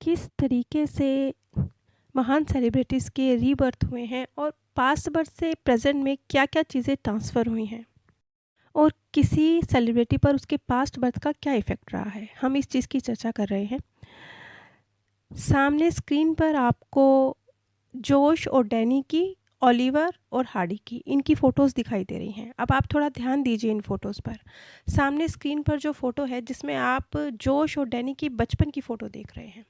किस तरीके से महान सेलिब्रिटीज़ के रीबर्थ हुए हैं और पास्ट बर्थ से प्रेजेंट में क्या-क्या चीज़ें ट्रांसफ़र हुई हैं और किसी सेलिब्रिटी पर उसके पास्ट बर्थ का क्या इफ़ेक्ट रहा है, हम इस चीज़ की चर्चा कर रहे हैं। सामने स्क्रीन पर आपको जोश और डैनी की, ओलिवर और हार्डी की, इनकी फ़ोटोज़ दिखाई दे रही हैं। अब आप थोड़ा ध्यान दीजिए इन फ़ोटोज़ पर। सामने स्क्रीन पर जो फ़ोटो है जिसमें आप जोश और डैनी की बचपन की फ़ोटो देख रहे हैं।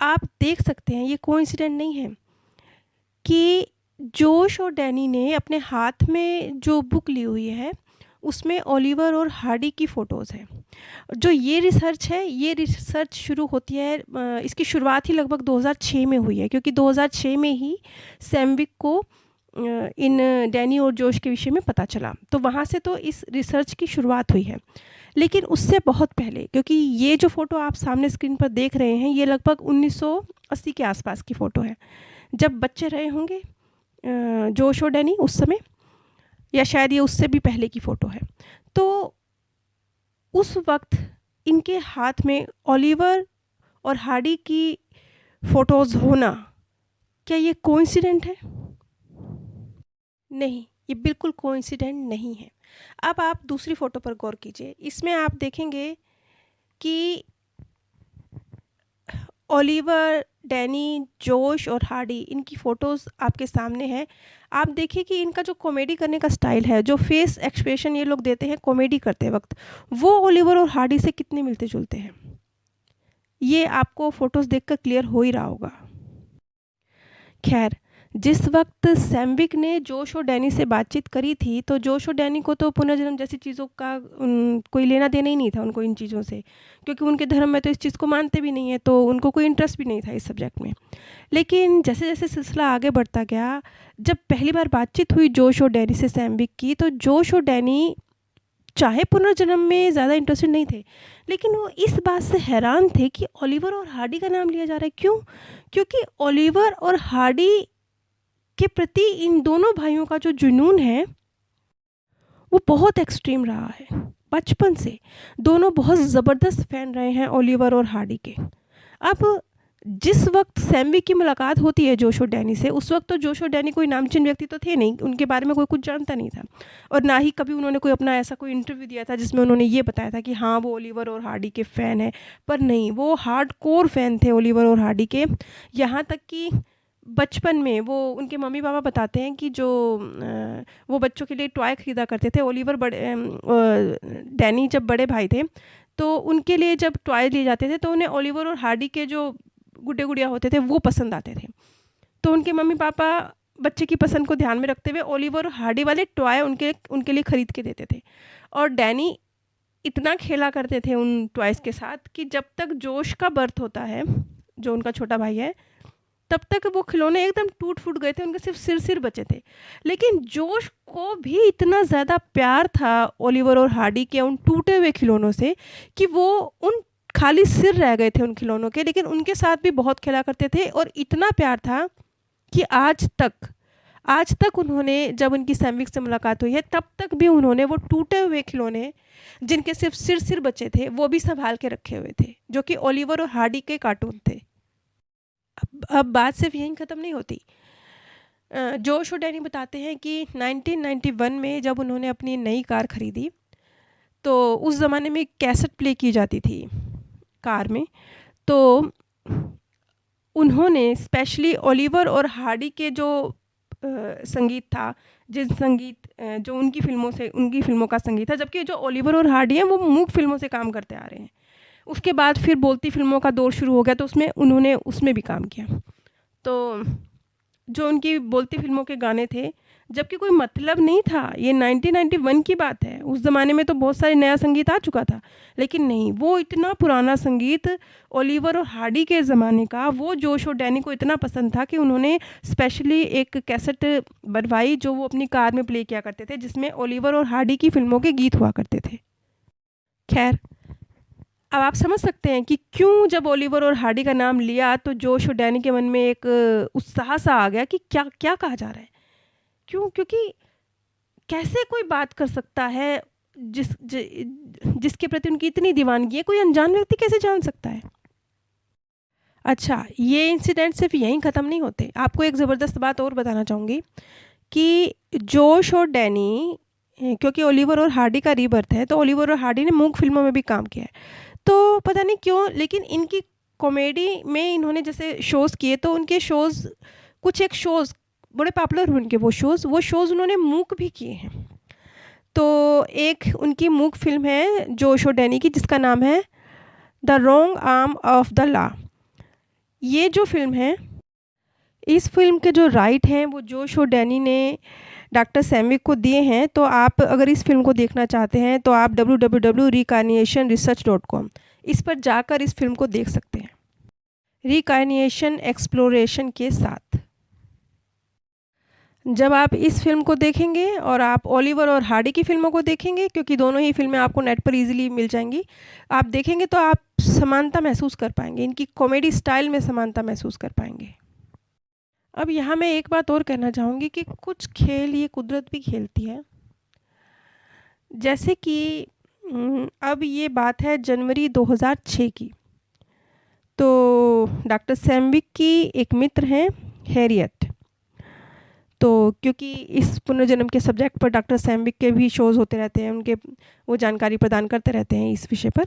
आप देख सकते हैं ये कोइंसिडेंट नहीं है कि जोश और डैनी ने अपने हाथ में जो बुक ली हुई है, उसमें ओलिवर और हार्डी की फ़ोटोज़ हैं। जो ये रिसर्च शुरू होती है इसकी शुरुआत ही लगभग 2006 में हुई है, क्योंकि 2006 में ही सैमविक को इन डैनी और जोश के विषय में पता चला। तो वहाँ से तो इस रिसर्च की शुरुआत हुई है। लेकिन उससे बहुत पहले, क्योंकि ये जो फ़ोटो आप सामने स्क्रीन पर देख रहे हैं, ये लगभग 1980 के आसपास की फ़ोटो है। जब बच्चे रहे होंगे जोश और डैनी उस समय, या शायद ये उससे भी पहले की फ़ोटो है। तो उस वक़्त इनके हाथ में ओलिवर और हार्डी की फ़ोटोज़ होना, क्या ये कोइंसिडेंट है? नहीं, ये बिल्कुल कोइंसिडेंट नहीं है। अब आप दूसरी फ़ोटो पर गौर कीजिए। इसमें आप देखेंगे कि ओलिवर, डैनी, जोश और हार्डी, इनकी फ़ोटोज़ आपके सामने हैं। आप देखिए कि इनका जो कॉमेडी करने का स्टाइल है, जो फेस एक्सप्रेशन ये लोग देते हैं कॉमेडी करते वक़्त, वो ओलिवर और हार्डी से कितने मिलते-जुलते हैं। ये आपको फ़ोटोज़ देखकर क्लियर हो ही रहा होगा। ख़ैर, जिस वक़्त सैमविक ने जोश और डैनी से बातचीत करी थी, तो जोश और डैनी को तो पुनर्जन्म जैसी चीज़ों का कोई लेना-देना ही नहीं था उनको इन चीज़ों से, क्योंकि उनके धर्म में तो इस चीज़ को मानते भी नहीं हैं, तो उनको कोई इंटरेस्ट भी नहीं था इस सब्जेक्ट में। लेकिन जैसे-जैसे सिलसिला आगे बढ़ता गया, जब पहली बार बातचीत हुई जोश और डैनी से सैमविक की, तो जोश और डैनी चाहे पुनर्जन्म में ज़्यादा इंटरेस्टेड नहीं थे, लेकिन वो इस बात से हैरान थे कि ओलिवर और हार्डी का नाम लिया जा रहा है। क्यों? क्योंकि ओलिवर और हार्डी के प्रति इन दोनों भाइयों का जो जुनून है, वो बहुत एक्सट्रीम रहा है। बचपन से दोनों बहुत ज़बरदस्त फ़ैन रहे हैं ओलिवर और हार्डी के। अब जिस वक़्त सैमविक की मुलाकात होती है जोश और डैनी से, उस वक़्त तो जोश और डैनी कोई नामचीन व्यक्ति तो थे नहीं, उनके बारे में कोई कुछ जानता नहीं था। और ना ही कभी उन्होंने कोई अपना ऐसा कोई इंटरव्यू दिया था जिसमें उन्होंने ये बताया था कि हाँ, वो ओलिवर और हार्डी के फ़ैन हैं। पर नहीं, वो हार्डकोर फ़ैन थे ओलिवर और हार्डी के। यहाँ तक कि बचपन में वो उनके मम्मी-पापा बताते हैं कि वो बच्चों के लिए टॉय खरीदा करते थे। डैनी जब बड़े भाई थे, तो उनके लिए जब टॉय लिए जाते थे, तो उन्हें ओलिवर और हार्डी के जो गुड्डे-गुड़िया होते थे, वो पसंद आते थे। तो उनके मम्मी-पापा बच्चे की पसंद को ध्यान में रखते हुए ओलिवर और हार्डी वाले टॉय उनके उनके लिए खरीद के देते थे। और डैनी इतना खेला करते थे उन टॉयज़ के साथ कि जब तक जोश का बर्थ होता है, जो उनका छोटा भाई है, तब तक वो खिलौने एकदम टूट-फूट गए थे, उनके सिर्फ़ सिर-सिर बचे थे। लेकिन जोश को भी इतना ज़्यादा प्यार था ओलिवर और हार्डी के उन टूटे हुए खिलौनों से कि वो उन खाली सिर रह गए थे उन खिलौनों के, लेकिन उनके साथ भी बहुत खेला करते थे। और इतना प्यार था कि आज तक उन्होंने, जब उनकी सैमविक से मुलाकात हुई है, तब तक भी उन्होंने वो टूटे हुए खिलौने, जिनके सिर्फ़ सिर-सिर बचे थे, वो भी सँभाल के रखे हुए थे, जो कि ओलिवर और हार्डी के कार्टून थे। अब बात सिर्फ यहीं ख़त्म नहीं होती। जोश और डैनी बताते हैं कि 1991 में जब उन्होंने अपनी नई कार खरीदी, तो उस ज़माने में कैसेट प्ले की जाती थी कार में। तो उन्होंने स्पेशली ओलिवर और हार्डी के जो संगीत था, जो उनकी फ़िल्मों का संगीत था, जबकि जो ओलिवर और हार्डी हैं वो मूक फ़िल्मों से काम करते आ रहे हैं। उसके बाद फिर बोलती फ़िल्मों का दौर शुरू हो गया, तो उन्होंने उसमें भी काम किया। तो जो उनकी बोलती फ़िल्मों के गाने थे, जबकि कोई मतलब नहीं था, ये 1991 की बात है, उस ज़माने में तो बहुत सारे नया संगीत आ चुका था। लेकिन नहीं, वो इतना पुराना संगीत ओलिवर और हार्डी के ज़माने का, वो जोश और डैनी को इतना पसंद था कि उन्होंने स्पेशली एक कैसेट बनवाई, जो वो अपनी कार में प्ले किया करते थे, जिसमें ओलिवर और हार्डी की फ़िल्मों के गीत हुआ करते थे। खैर, अब आप समझ सकते हैं कि क्यों जब ओलिवर और हार्डी का नाम लिया, तो जोश और डैनी के मन में एक उत्साह सा आ गया कि क्या क्या कहा जा रहा है। क्यों? क्योंकि कैसे कोई बात कर सकता है जिसके प्रति उनकी इतनी दीवानगी है, कोई अनजान व्यक्ति कैसे जान सकता है? अच्छा, ये इंसिडेंट सिर्फ़ यहीं ख़त्म नहीं होते। आपको एक ज़बरदस्त बात और बताना चाहूँगी कि जोश और डैनी क्योंकि ओलिवर और हार्डी का रीबर्थ है, तो ओलिवर और हार्डी ने मूक फ़िल्मों में भी काम किया है। तो पता नहीं क्यों लेकिन इनकी कॉमेडी में इन्होंने जैसे शोज़ किए तो उनके शोज़ कुछ एक शोज़ बड़े पॉपुलर हुए उनके वो शोज़ उन्होंने मूक भी किए हैं। तो एक उनकी मूक फ़िल्म है जोश और डैनी की जिसका नाम है the wrong arm of the law. ये जो फ़िल्म है, इस फ़िल्म के जो राइट हैं वो जोश और डैनी ने डॉक्टर सैमविक को दिए हैं। तो आप अगर इस फ़िल्म को देखना चाहते हैं तो आप www.reincarnationresearch.com इस पर जाकर इस फ़िल्म को देख सकते हैं। रिकार्निएशन एक्सप्लोरेशन के साथ। जब आप इस फ़िल्म को देखेंगे और आप ओलिवर और हार्डी की फ़िल्मों को देखेंगे क्योंकि दोनों ही फ़िल्में आपको नेट पर ईज़िली मिल जाएँगी। आप देखेंगे तो आप समानता महसूस कर पाएँगे, इनकी कॉमेडी स्टाइल में समानता महसूस कर पाएँगे। अब यहाँ मैं एक बात और कहना चाहूँगी कि कुछ खेल ये कुदरत भी खेलती है। जैसे कि अब ये बात है जनवरी 2006 की। तो डॉक्टर सैमविक की एक मित्र हैं हैरियट। तो क्योंकि इस पुनर्जन्म के सब्जेक्ट पर डॉक्टर सैमविक के भी शोज़ होते रहते हैं, उनके वो जानकारी प्रदान करते रहते हैं इस विषय पर।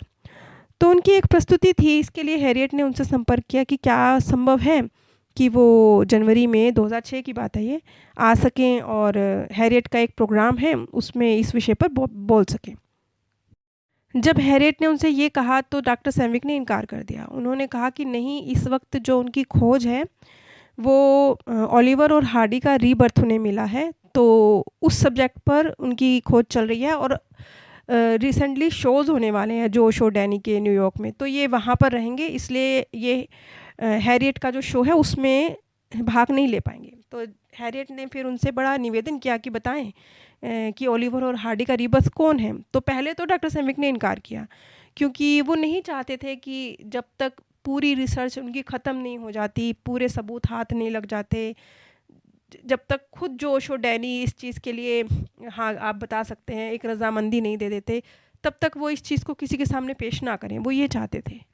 तो उनकी एक प्रस्तुति थी, इसके लिए हैरियट ने उनसे संपर्क किया कि क्या संभव है कि वो जनवरी में 2006 की बात है ये, आ सकें और हैरियट का एक प्रोग्राम है, उसमें इस विषय पर बोल सकें। जब हैरियट ने उनसे ये कहा तो डॉक्टर सैमविक ने इनकार कर दिया। उन्होंने कहा कि नहीं, इस वक़्त जो उनकी खोज है वो ओलिवर और हार्डी का रीबर्थ उन्हें मिला है, तो उस सब्जेक्ट पर उनकी खोज चल रही है और रिसेंटली शोज़ होने वाले हैं जोश और डैनी के न्यूयॉर्क में, तो ये वहाँ पर रहेंगे, इसलिए ये हैरियट का जो शो है उसमें भाग नहीं ले पाएँगे। तो हैरियट ने फिर उनसे बड़ा निवेदन किया कि बताएँ कि ओलिवर और हार्डी का रीबर्थ कौन है? तो पहले तो डॉक्टर सैमविक ने इनकार किया, क्योंकि वो नहीं चाहते थे कि जब तक पूरी रिसर्च उनकी ख़त्म नहीं हो जाती, पूरे सबूत हाथ नहीं लग जाते, जब तक खुद जोश और डैनी इस चीज़ के लिए हाँ, आप बता सकते हैं, एक रज़ामंदी नहीं दे देते, तब तक वो इस चीज़ को किसी के सामने पेश ना करें, वो ये चाहते थे।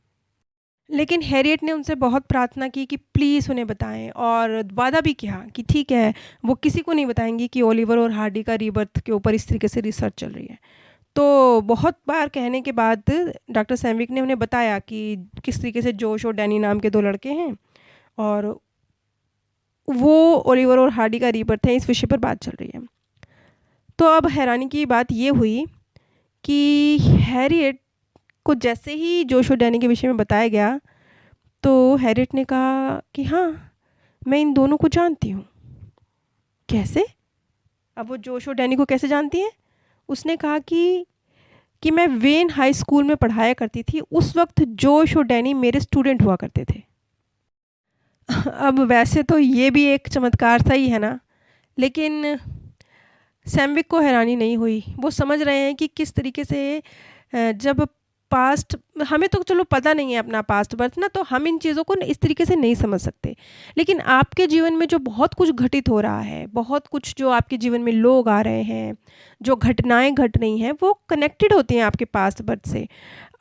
लेकिन हैरियट ने उनसे बहुत प्रार्थना की कि प्लीज़ उन्हें बताएँ और वादा भी किया कि ठीक है, वो किसी को नहीं बताएँगी कि ओलिवर और हार्डी का रीबर्थ के ऊपर इस तरीके से रिसर्च चल रही है। तो बहुत बार कहने के बाद डॉक्टर सैमविक ने उन्हें बताया कि किस तरीके से जोश और डैनी नाम के 2 लड़के हैं और वो ओलिवर और हार्डी का रीबर्थ है, इस विषय पर बात चल रही है। तो अब हैरानी की बात ये हुई कि हैरियट को जैसे ही जोश और डैनी के विषय में बताया गया, तो हैरियट ने कहा कि हाँ, मैं इन दोनों को जानती हूँ। कैसे? अब वो जोश और डैनी को कैसे जानती हैं? उसने कहा कि मैं वेन हाई स्कूल में पढ़ाया करती थी, उस वक़्त जोश और डैनी मेरे स्टूडेंट हुआ करते थे। अब वैसे तो ये भी एक चमत्कार सा ही है ना, लेकिन सैमविक को हैरानी नहीं हुई। वो समझ रहे हैं कि किस तरीके से जब पास्ट हमें तो चलो पता नहीं है अपना पास्ट बर्थ ना, तो हम इन चीज़ों को इस तरीके से नहीं समझ सकते। लेकिन आपके जीवन में जो बहुत कुछ घटित हो रहा है, बहुत कुछ जो आपके जीवन में लोग आ रहे हैं, जो घटनाएँ घट रही हैं, वो कनेक्टेड होती हैं आपके पास्ट बर्थ से।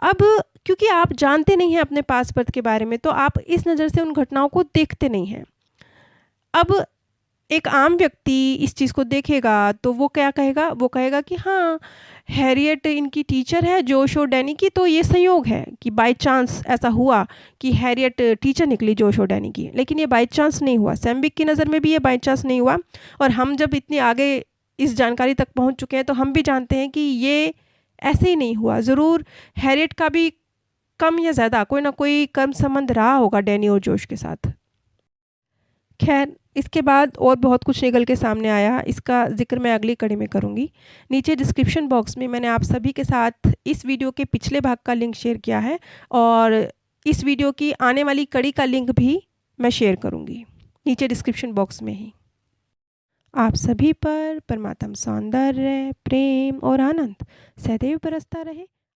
अब क्योंकि आप जानते नहीं हैं अपने पास्ट बर्थ के बारे में, तो आप इस नज़र से उन घटनाओं को देखते नहीं हैं। अब एक आम व्यक्ति इस चीज़ को देखेगा तो वो क्या कहेगा? वो कहेगा कि हाँ, हैरियट इनकी टीचर है जोश और डैनी की, तो ये संयोग है कि बाय चांस ऐसा हुआ कि हैरियट टीचर निकली जोश और डैनी की। लेकिन ये बाय चांस नहीं हुआ, सैमविक की नज़र में भी ये बाय चांस नहीं हुआ और हम जब इतने आगे इस जानकारी तक पहुँच चुके हैं तो हम भी जानते हैं कि ये ऐसे ही नहीं हुआ। ज़रूर हैरियट का भी कम या ज़्यादा कोई ना कोई कर्म संबंध रहा होगा डैनी और जोश के साथ। खैर, इसके बाद और बहुत कुछ निकल के सामने आया, इसका ज़िक्र मैं अगली कड़ी में करूँगी। नीचे डिस्क्रिप्शन बॉक्स में मैंने आप सभी के साथ इस वीडियो के पिछले भाग का लिंक शेयर किया है और इस वीडियो की आने वाली कड़ी का लिंक भी मैं शेयर करूँगी, नीचे डिस्क्रिप्शन बॉक्स में ही। आप सभी पर परमात्म सौंदर्य, प्रेम और आनंद सदैव बरसता रहे।